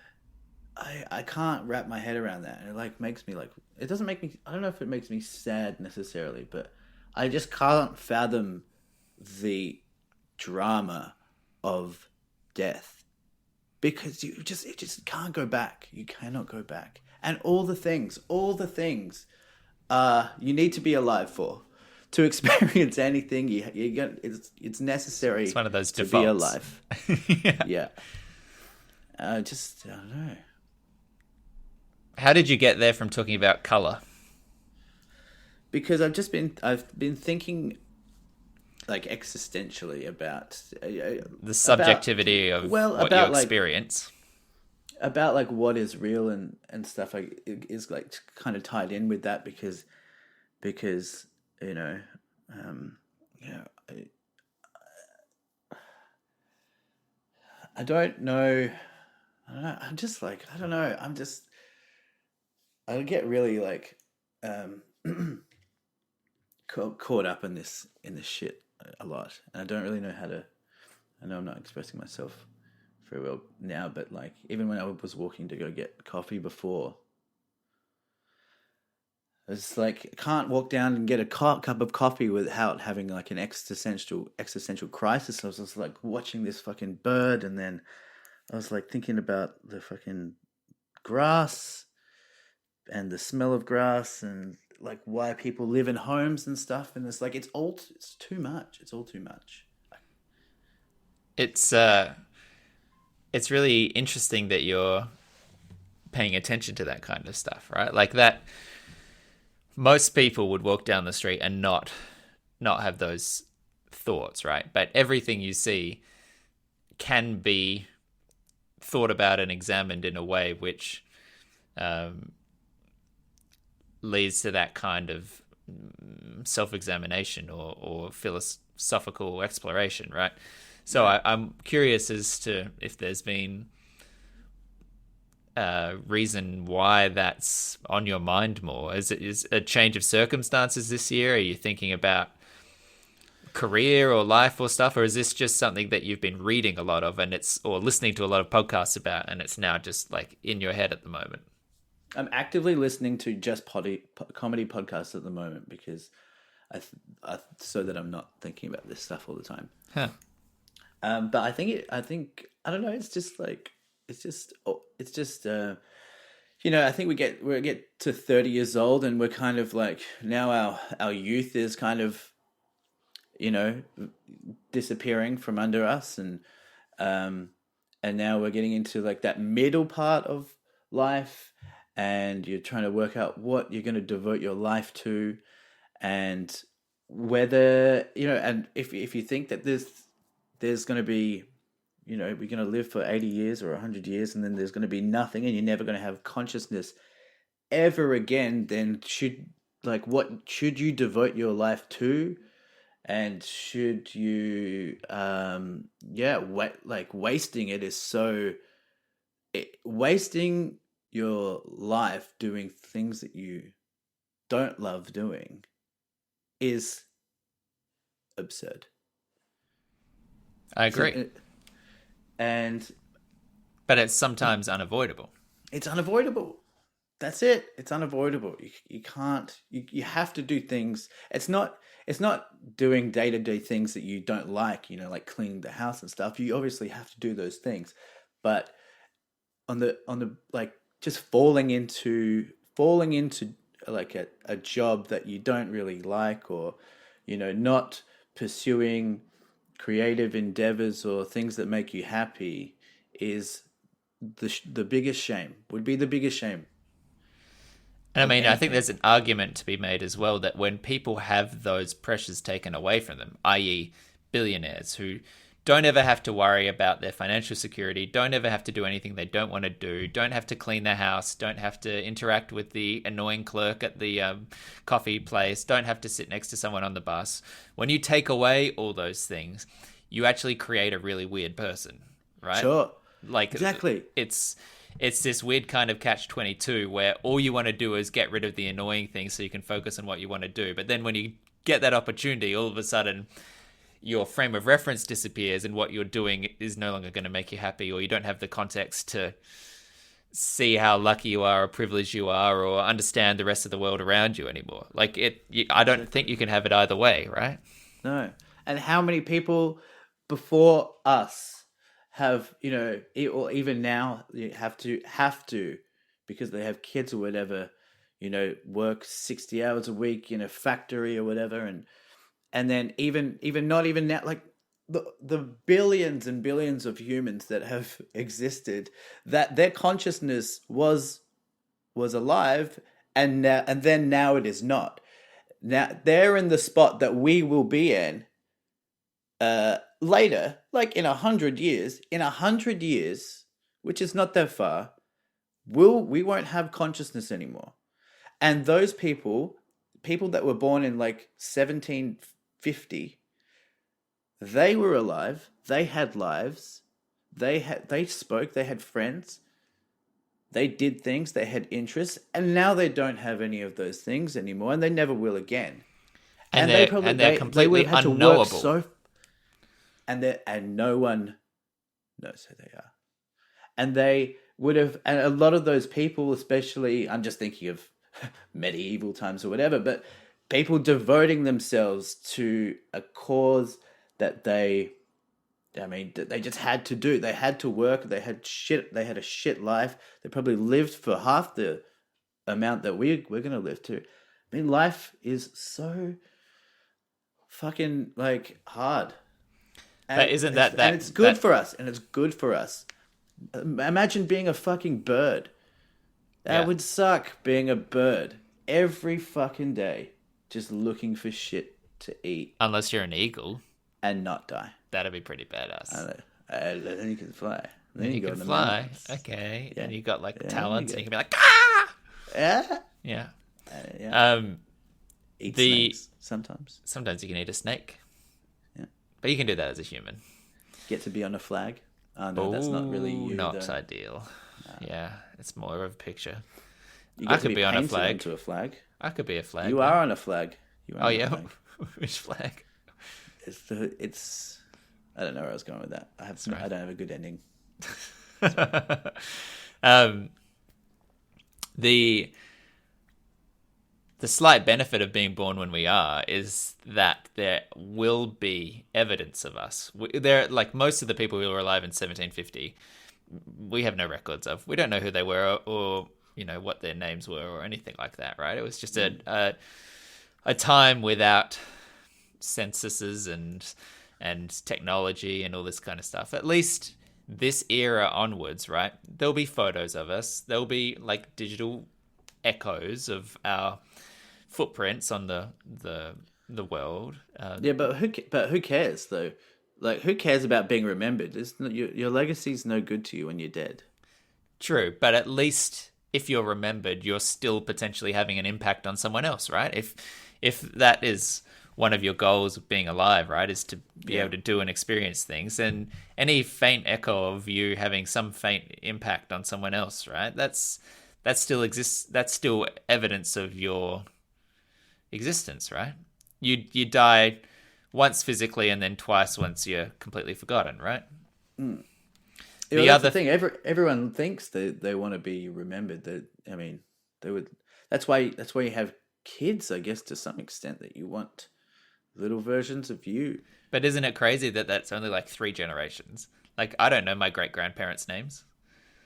I can't wrap my head around that, and it like makes me like, it doesn't make me, I don't know if it makes me sad necessarily, but I just can't fathom the drama of death, because it just can't go back. You cannot go back. And all the things you need to be alive for, to experience anything. It's necessary. It's one of those to defaults. be alive. Yeah. I don't know. How did you get there from talking about color? Because I've been thinking like existentially about the subjectivity of what you experience. About like what is real and stuff, like, is like kind of tied in with that, because I don't know. I'm just like, I don't know. I get really like caught up in this shit a lot, and I don't really know how to. I know I'm not expressing myself very well now, but like, even when I was walking to go get coffee before, it's like, I can't walk down and get a cup of coffee without having like an existential crisis. I was just like watching this fucking bird, and then I was like thinking about the fucking grass and the smell of grass, and like why people live in homes and stuff. And it's like, it's too much. It's all too much. It's really interesting that you're paying attention to that kind of stuff, right? Like that most people would walk down the street and not have those thoughts, right? But everything you see can be thought about and examined in a way which leads to that kind of self-examination or philosophical exploration, right? So I'm curious as to if there's been a reason why that's on your mind more. Is a change of circumstances this year? Are you thinking about career or life or stuff, or is this just something that you've been reading a lot of or listening to a lot of podcasts about, and it's now just like in your head at the moment? I'm actively listening to just comedy podcasts at the moment because so that I'm not thinking about this stuff all the time. Huh. But I think I don't know. It's just I think we get to 30 years old and we're kind of like now our youth is kind of disappearing from under us, and now we're getting into like that middle part of life, and you're trying to work out what you're going to devote your life to, and whether and if you think that there's going to be we're going to live for 80 years or 100 years and then there's going to be nothing and you're never going to have consciousness ever again, then what should you devote your life to? And should you, wasting it is wasting your life doing things that you don't love doing is absurd. I agree. But it's sometimes unavoidable. It's unavoidable. That's it. It's unavoidable. You can't. You have to do things. It's not doing day-to-day things that you don't like. Like cleaning the house and stuff. You obviously have to do those things, but on the like just falling into like a job that you don't really like, or not pursuing creative endeavors or things that make you happy is the biggest shame. Would be the biggest shame. And I mean, I think there's an argument to be made as well that when people have those pressures taken away from them, i.e. billionaires who don't ever have to worry about their financial security, don't ever have to do anything they don't want to do, don't have to clean their house, don't have to interact with the annoying clerk at the coffee place, don't have to sit next to someone on the bus. When you take away all those things, you actually create a really weird person, right? Sure. Like, exactly. It's this weird kind of catch-22 where all you want to do is get rid of the annoying things so you can focus on what you want to do. But then when you get that opportunity, all of a sudden your frame of reference disappears and what you're doing is no longer going to make you happy, or you don't have the context to see how lucky you are or privileged you are or understand the rest of the world around you anymore. Like I don't think you can have it either way, right? No. And how many people before us have, or even now you have to, because they have kids or whatever, work 60 hours a week in a factory or whatever. And then even not even now, like the billions and billions of humans that have existed, that their consciousness was alive and then now it is not. Now they're in the spot that we will be in, later, like in 100 years, which is not that far, we won't have consciousness anymore. And those people that were born in like 1750, they were alive, they had lives, they spoke, they had friends, they did things, they had interests, and now they don't have any of those things anymore, and they never will again. And they're completely unknowable. And no one knows who they are. And they would have, and a lot of those people, especially, I'm just thinking of medieval times or whatever, but people devoting themselves to a cause that they just had to do. They had to work. They had a shit life. They probably lived for half the amount that we're going to live to. I mean, life is so fucking like hard. But isn't that and it's good for us, and it's good for us. Imagine being a fucking bird. That would suck, being a bird. every fucking day just looking for shit to eat Unless you're an eagle, and not die. that'd be pretty badass. Then you can fly. Then You go can in the fly, mountains. okay, Yeah. and you got like Yeah, talents, you and you can be like, ah, Yeah. yeah. Yeah. Eat the- snakes sometimes. Sometimes you can eat a snake, Yeah. but you can do that as a human. Get to be on a flag. Oh, no, that's not really you. Not though. ideal. Yeah, it's more of a picture. You I get to could be on a painted flag. onto a flag. I could be a flag. You are on a flag. You are Oh on a yeah, flag. which flag? It's. I don't know where I was going with that. I don't have a good ending. The slight benefit of being born when we are is that there will be evidence of us. There, like most of the people who were alive in 1750, we have no records of. We don't know who they were or what their names were or anything like that, right? It was just a time without censuses and technology and all this kind of stuff. At least this era onwards, right? There'll be photos of us. There'll be like digital echoes of our footprints on the world. Yeah, but who cares though? Like, who cares about being remembered? Your legacy's no good to you when you're dead. True, but at least if you're remembered, you're still potentially having an impact on someone else, right? If that is one of your goals of being alive, right, is to be able to do and experience things, and any faint echo of you having some faint impact on someone else, right? That still exists. That's still evidence of your existence, right? You die once physically and then twice once you're completely forgotten, right? Mm. That's the thing. Everyone thinks they want to be remembered. They would. That's why you have kids, I guess, to some extent, that you want little versions of you. But isn't it crazy that that's only like 3 generations? Like, I don't know my great grandparents' names.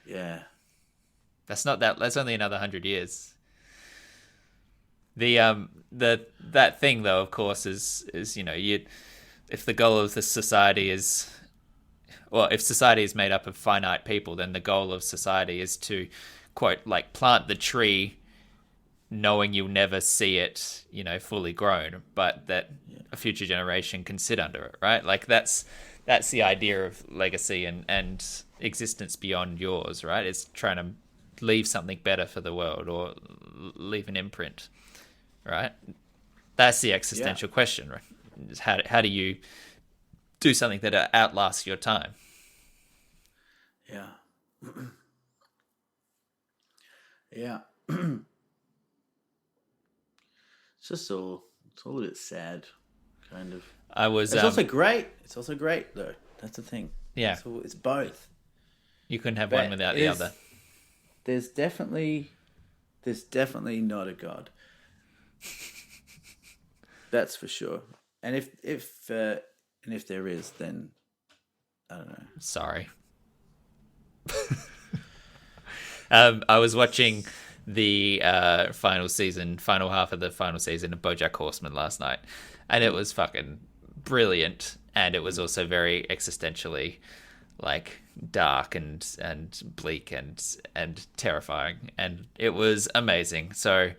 Yeah, that's only another 100 years. That thing though, of course, is if the goal of the society is, well, if society is made up of finite people, then the goal of society is to, quote, like, plant the tree knowing you'll never see it, fully grown, but that a future generation can sit under it, right? Like, that's the idea of legacy and existence beyond yours, right? It's trying to leave something better for the world or leave an imprint, right? That's the existential question, right? How do you do something that outlasts your time? Yeah. Yeah. It's all a bit sad, kind of. It's also great. It's also great, though. That's the thing. Yeah. It's both. You couldn't have one without the other. There's definitely not a God. That's for sure. And if there is, then I don't know. Sorry. I was watching the final half of the final season of BoJack Horseman last night, and it was fucking brilliant, and it was also very existentially, like, dark and bleak and terrifying, and it was amazing. So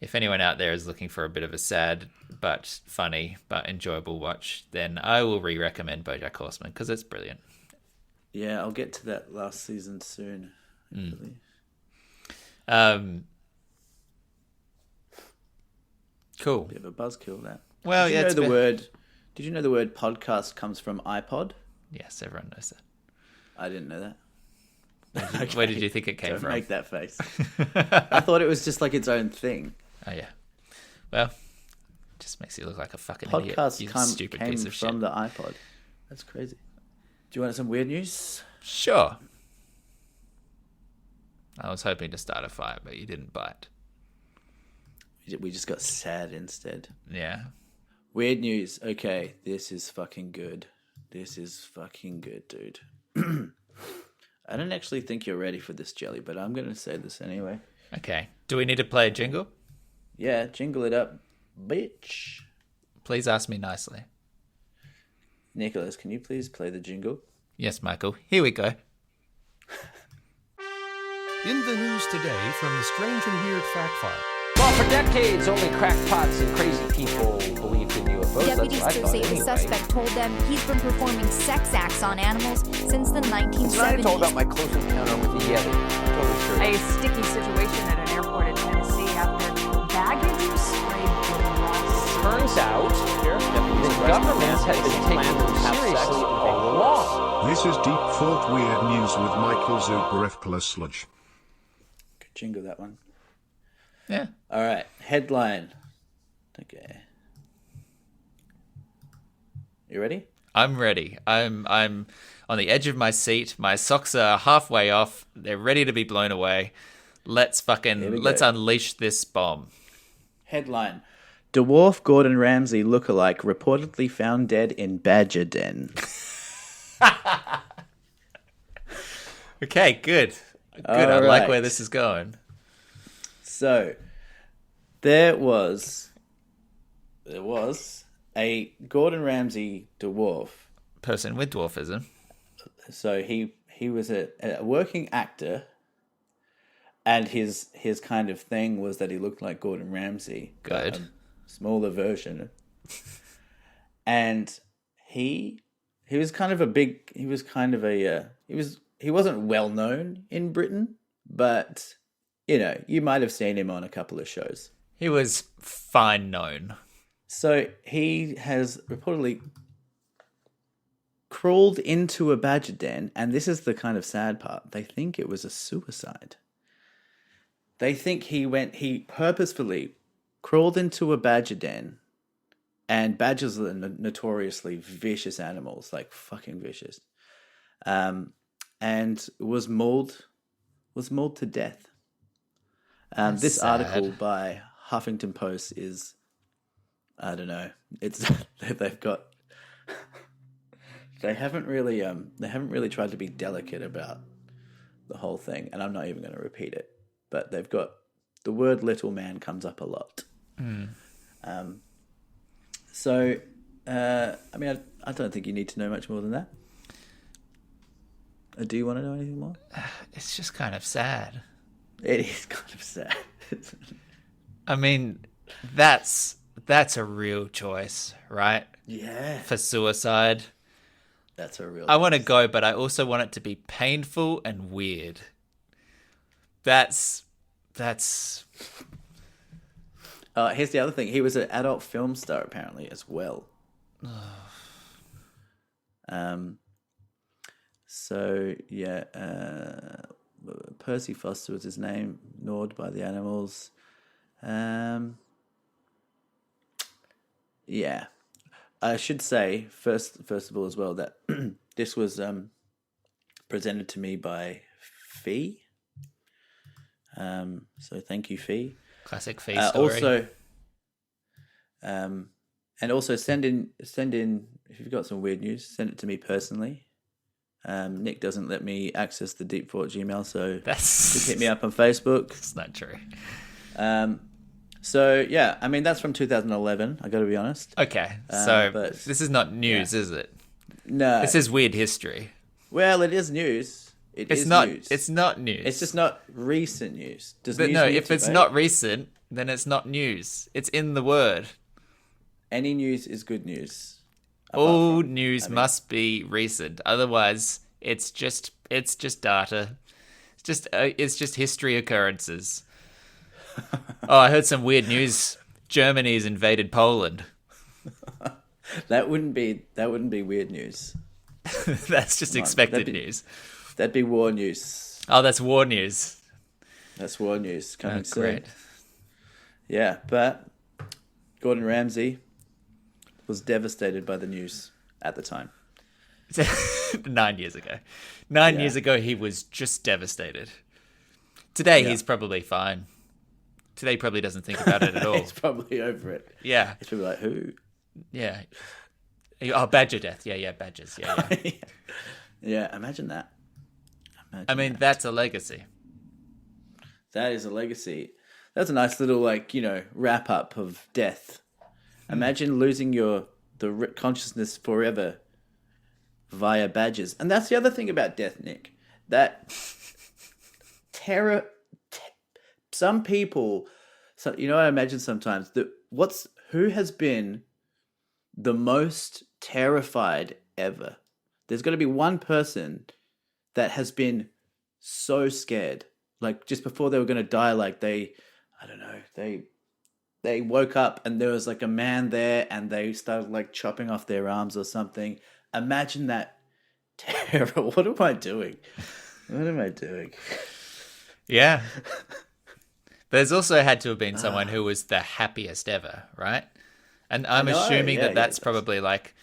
if anyone out there is looking for a bit of a sad but funny but enjoyable watch, then I will recommend BoJack Horseman because it's brilliant. Yeah, I'll get to that last season soon. Cool. Bit of a buzzkill, that. Well, Did you know the word podcast comes from iPod? Yes, everyone knows that. I didn't know that. Where did you think it came Don't from? make that face. I thought it was just like its own thing. Oh yeah. Well, it just makes you look like a fucking idiot. You stupid came piece of shit. from the iPod. That's crazy. Do you want some weird news? Sure. I was hoping to start a fire, but you didn't bite. We just got sad instead. Yeah. Weird news. Okay, this is fucking good. This is fucking good, dude. I don't actually think you're ready for this, Jelly, but I'm going to say this anyway. Okay. Do we need to play a jingle? Yeah, jingle it up, bitch. Please ask me nicely. Nicholas, can you please play the jingle? Yes, Michael. Here we go. In the news today from the Strange and Weird Fact File. Well, for decades, only crackpots and crazy people believed in UFOs. Deputies That's what I still thought say the anyway. suspect told them he's been performing sex acts on animals since the 1970s. I told about my close encounter with the Yeti. Totally true. A sticky situation at an airport in Tennessee after baggage was sprayed with rust. Turns out, the government had been taking them seriously all along. This is Deep Thought Weird News with Michael Zuberef Sludge. Could jingle that one. Yeah. All right. Headline. Okay. You ready? I'm ready. I'm on the edge of my seat. My socks are halfway off. They're ready to be blown away. Let's unleash this bomb. Headline. Dwarf Gordon Ramsay lookalike reportedly found dead in badger den. Okay, good. Good. All I like right. where this is going. So, there was a Gordon Ramsay dwarf. Person with dwarfism. So he was a working actor, and his kind of thing was that he looked like Gordon Ramsay, but Good. a smaller version. And he was kind of he wasn't well known in Britain, but you might have seen him on a couple of shows. He was fine known. So he has reportedly crawled into a badger den, and this is the kind of sad part. They think it was a suicide. They think he purposefully crawled into a badger den, and badgers are notoriously vicious animals, like fucking vicious, and was mauled to death. This sad. article by Huffington Post is, I don't know. It's they haven't really tried to be delicate about the whole thing, and I'm not even going to repeat it. But they've got the word "little man" comes up a lot. So, I mean, I don't think you need to know much more than that. Do you want to know anything more? It's just kind of sad. It is kind of sad. I mean, that's a real choice, right? Yeah, For suicide. that's a real. I want to go, but I also want it to be painful and weird. That's Here's the other thing. He was an adult film star apparently as well. So yeah, Percy Foster was his name, gnawed by the animals. Yeah, I should say first of all as well that this was presented to me by Fee. So thank you, Fee. classic face story. Also send in if you've got some weird news, send it to me personally. Nick doesn't let me access the Deep Thought Gmail, so just hit me up on Facebook. It's not true. So yeah, I mean that's from 2011. I got to be honest. Okay, so but- this is not news, is it? No, This is weird history. well, it is news. It's not. It's not news. It's just not recent news. Does But news no, need if to it's be? not recent, then it's not news. It's in the word. Any news is good news. Apart All from- news must be recent. Otherwise, it's just data. It's just history occurrences. Oh, I heard some weird news. Germany's invaded Poland. That wouldn't be weird news. That's just expected news. That'd be war news. Oh, that's war news. That's war news coming soon. Great. Yeah, but Gordon Ramsay was devastated by the news at the time. 9 years ago. 9 years ago, he was just devastated. Today, he's probably fine. Today, he probably doesn't think about it at all. He's probably over it. Yeah. He's probably like, who? Yeah. Oh, badger death. Yeah, badgers. Yeah. Yeah, imagine that. I mean, that's a legacy. That is a legacy. That's a nice little, wrap up of death. Imagine losing the consciousness forever via badgers. And that's the other thing about death, Nick. That some people So you know, I imagine sometimes that who has been the most terrified ever? There's got to be one person that has been so scared, like just before they were going to die, like I don't know, they woke up and there was like a man there and they started like chopping off their arms or something. Imagine that terror. What am I doing? What am I doing? Yeah. There's also had to have been someone who was the happiest ever, right? And I'm assuming that's probably like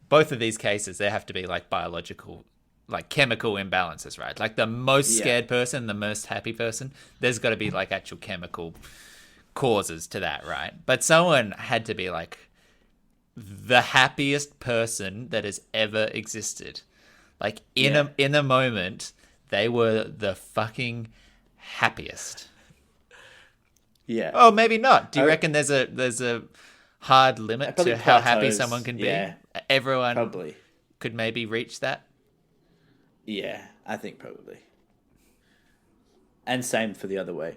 both of these cases, there have to be like biological, like chemical imbalances, right? Like the most scared person, the most happy person, there's got to be like actual chemical causes to that, right? But someone had to be like the happiest person that has ever existed. Like in a moment, they were the fucking happiest. Yeah. Oh, maybe not. Do you reckon there's a hard limit to how happy someone can be? Yeah. Everyone Probably could maybe reach that. Yeah, I think probably. And same for the other way.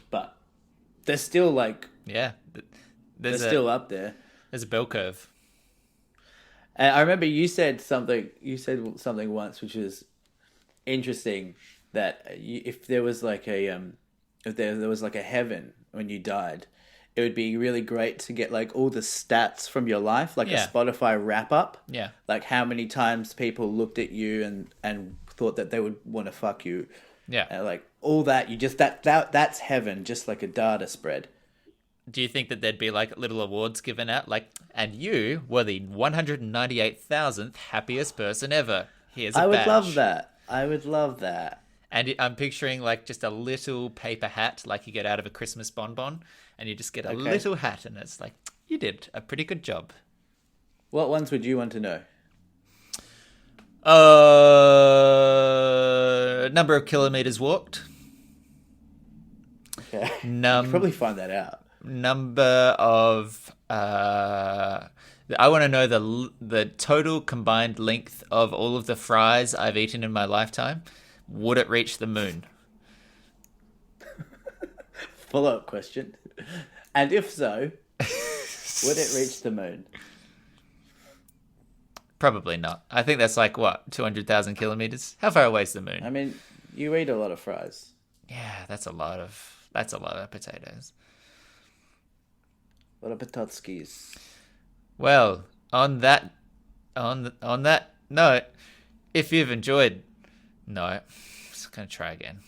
But they're still like they're still up there. There's a bell curve. And I remember you said something once which is interesting, that if there was like a if there was like a heaven when you died, it would be really great to get like all the stats from your life, like a Spotify wrap up. Yeah. Like how many times people looked at you and thought that they would want to fuck you. Yeah. And like all that, you just that's heaven, just like a data spread. Do you think that there'd be like little awards given out, like, and you were the 198,000th happiest person ever? Here's a badge. I would love that. I would love that. And I'm picturing like just a little paper hat, like you get out of a Christmas bonbon, and you just get a little hat, and it's like, you did a pretty good job. What ones would you want to know? Number of kilometers walked. Okay. You could probably find that out. Number of I want to know the total combined length of all of the fries I've eaten in my lifetime. Would it reach the moon? Follow-up question. And if so, would it reach the moon? Probably not. I think that's like, what, 200,000 kilometers? How far away is the moon? I mean, you eat a lot of fries. Yeah, that's a lot of potatoes. A lot of pototskis. Well, on that note, if you've enjoyed, I'm just gonna try again.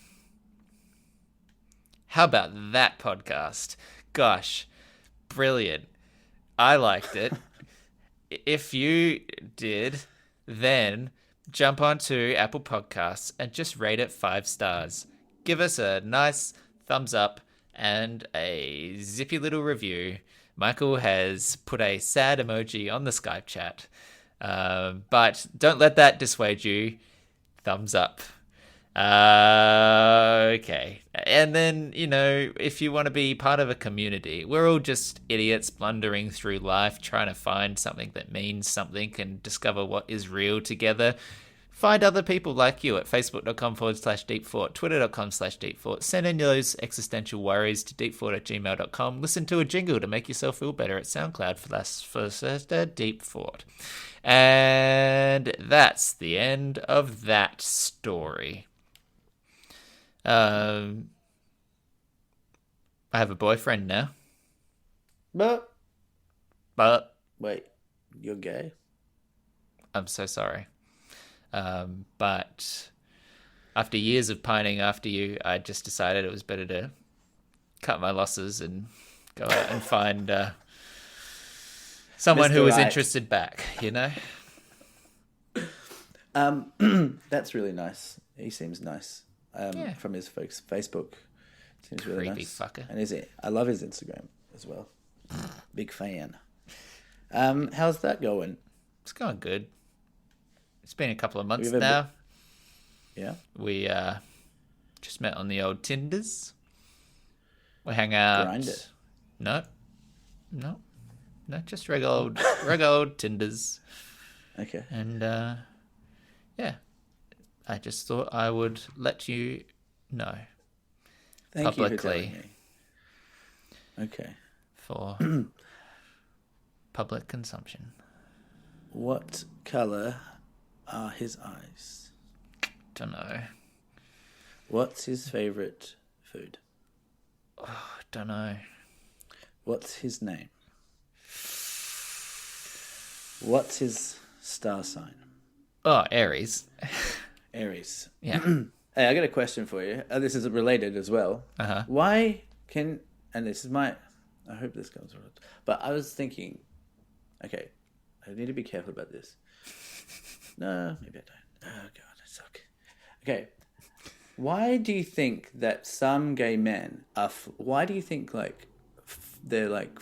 How about that podcast? Gosh, brilliant! I liked it. If you did, then jump onto Apple Podcasts and just rate it 5 stars. Give us a nice thumbs up and a zippy little review. Michael has put a sad emoji on the Skype chat. But don't let that dissuade you. Thumbs up. Okay. And then, if you want to be part of a community, we're all just idiots blundering through life, trying to find something that means something and discover what is real together. Find other people like you at facebook.com/deepfort, twitter.com/deepfort. Send in those existential worries to deepfort@gmail.com. Listen to a jingle to make yourself feel better at SoundCloud for Deep Fort. And that's the end of that story. I have a boyfriend now. But wait, you're gay? I'm so sorry. But after years of pining after you, I just decided it was better to cut my losses and go out and find someone who was interested back, That's really nice. He seems nice. From his Facebook. Seems really creepy nice. Fucker. And I love his Instagram as well. Big fan. How's that going? It's going good. It's been a couple of months now. Yeah. We just met on the old Tinders. We hang out. Grind it. No, just regular old Tinders. Okay. And I just thought I would let you know Thank you for publicly telling me. Okay. for public consumption. What color are his eyes? Don't know. What's his favorite food? Don't know. What's his name? What's his star sign? Oh, Aries. Aries. Yeah. Hey, I got a question for you. This is related as well. Uh-huh. Why can, and this is my, I hope this comes right, but I was thinking, okay, I need to be careful about this. No, maybe I don't. Oh, God, I suck. Okay. Why do you think that some gay men are, why do you think, like, they're like,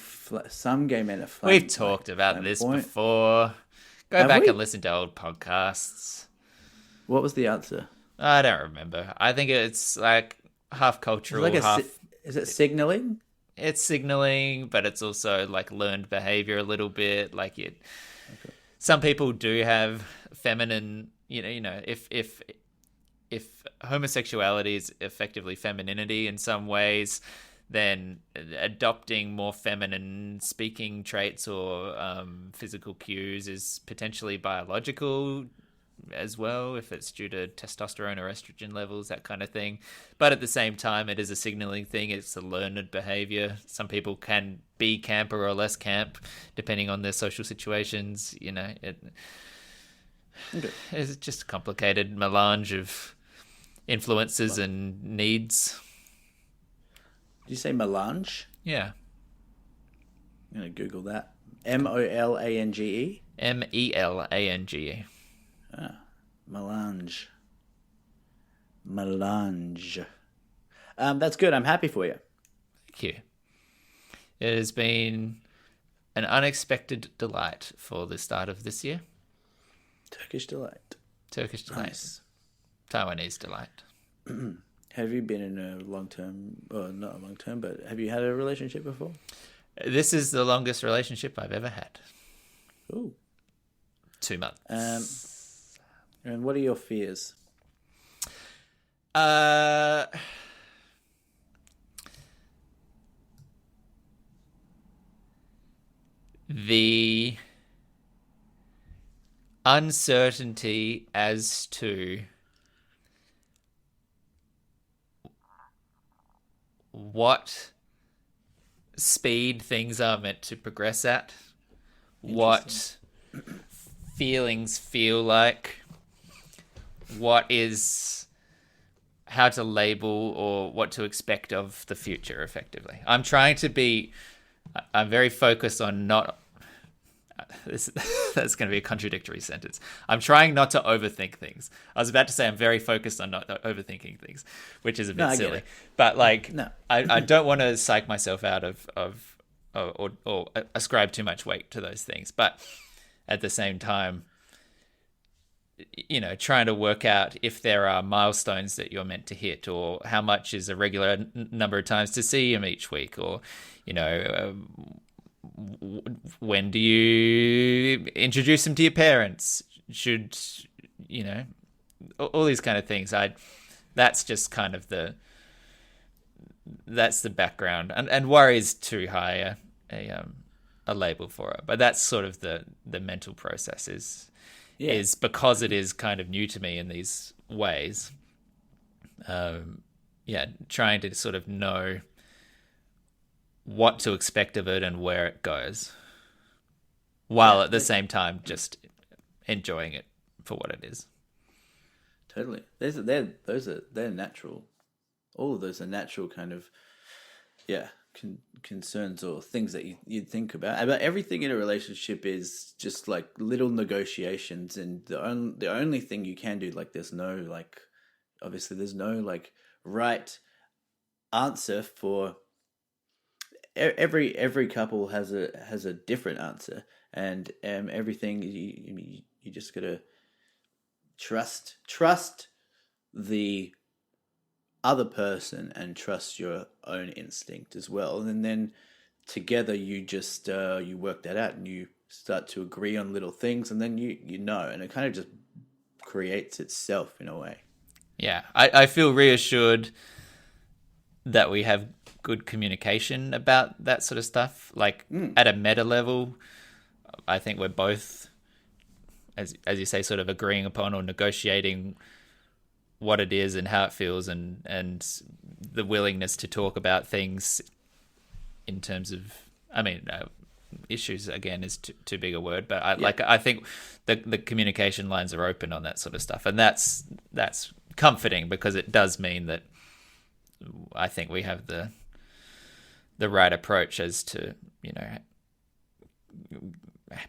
some gay men are We've talked about this before. Go Have back we? and listen to old podcasts. What was the answer? I don't remember. I think it's like half cultural, Is it like half... is it signaling? It's signaling, but it's also like learned behavior a little bit. Like some people do have feminine, if homosexuality is effectively femininity in some ways, then adopting more feminine speaking traits or physical cues is potentially biological as well, if it's due to testosterone or estrogen levels, that kind of thing. But at the same time, it is a signaling thing. It's a learned behavior. Some people can be camper or less camp, depending on their social situations. It's just a complicated melange of influences and needs. Did you say melange? Yeah. I'm going to Google that. Molange? Melange. Melange. Melange. That's good. I'm happy for you. Thank you. It has been an unexpected delight for the start of this year. Turkish delight. Turkish delight. Nice. Taiwanese delight. Have you been in a long-term, or not a long-term, but have you had a relationship before? This is the longest relationship I've ever had. Ooh. 2 months. And what are your fears? The uncertainty as to what speed things are meant to progress at, what feelings feel like, how to label or what to expect of the future, effectively. I'm very focused on not... That's going to be a contradictory sentence. I'm trying not to overthink things. I was about to say I'm very focused on not overthinking things, which is a bit silly. But no. I don't want to psych myself out or ascribe too much weight to those things. But at the same time, trying to work out if there are milestones that you're meant to hit, or how much is a regular number of times to see him each week, or when do you introduce him to your parents? Should all these kind of things. That's just kind of that's the background, and worry is too high a label for it. But that's sort of the mental process is because it is kind of new to me in these ways. Trying to sort of know what to expect of it and where it goes, while at the same time just enjoying it for what it is. Totally. They're natural. All of those are natural kind of, concerns or things that you'd think about. But everything in a relationship is just like little negotiations, and the only thing you can do, like, there's no right answer for. Every couple has a different answer, and everything you just gotta trust the other person and trust your own instinct as well, and then together you just you work that out and you start to agree on little things, and then and it kind of just creates itself in a way. Yeah, I feel reassured that we have good communication about that sort of stuff. Like at a meta level, I think we're both, as you say, sort of agreeing upon or negotiating what it is and how it feels, and the willingness to talk about things in terms of, issues again is too big a word, but I think the communication lines are open on that sort of stuff, and that's comforting, because it does mean that I think we have the right approach as to,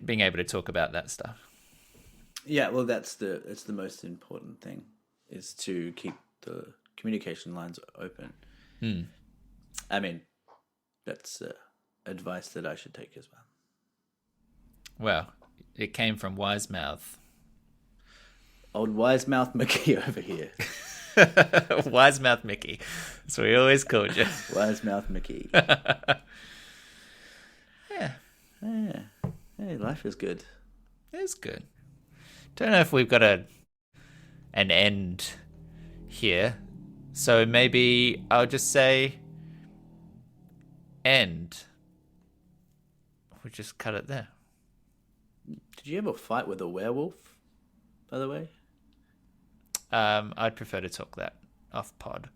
being able to talk about that stuff. Yeah, well, it's the most important thing, is to keep the communication lines open. I mean, that's advice that I should take as well. Well, it came from Wise Mouth. Old Wise Mouth Mickey over here. Wise Mouth Mickey. That's what we always called you. Wise Mouth Mickey. Yeah. Hey, life is good. It's good. Don't know if we've got an end here, so maybe I'll just say end. We'll just cut it there. Did you ever fight with a werewolf, by the way? I'd prefer to talk that off pod.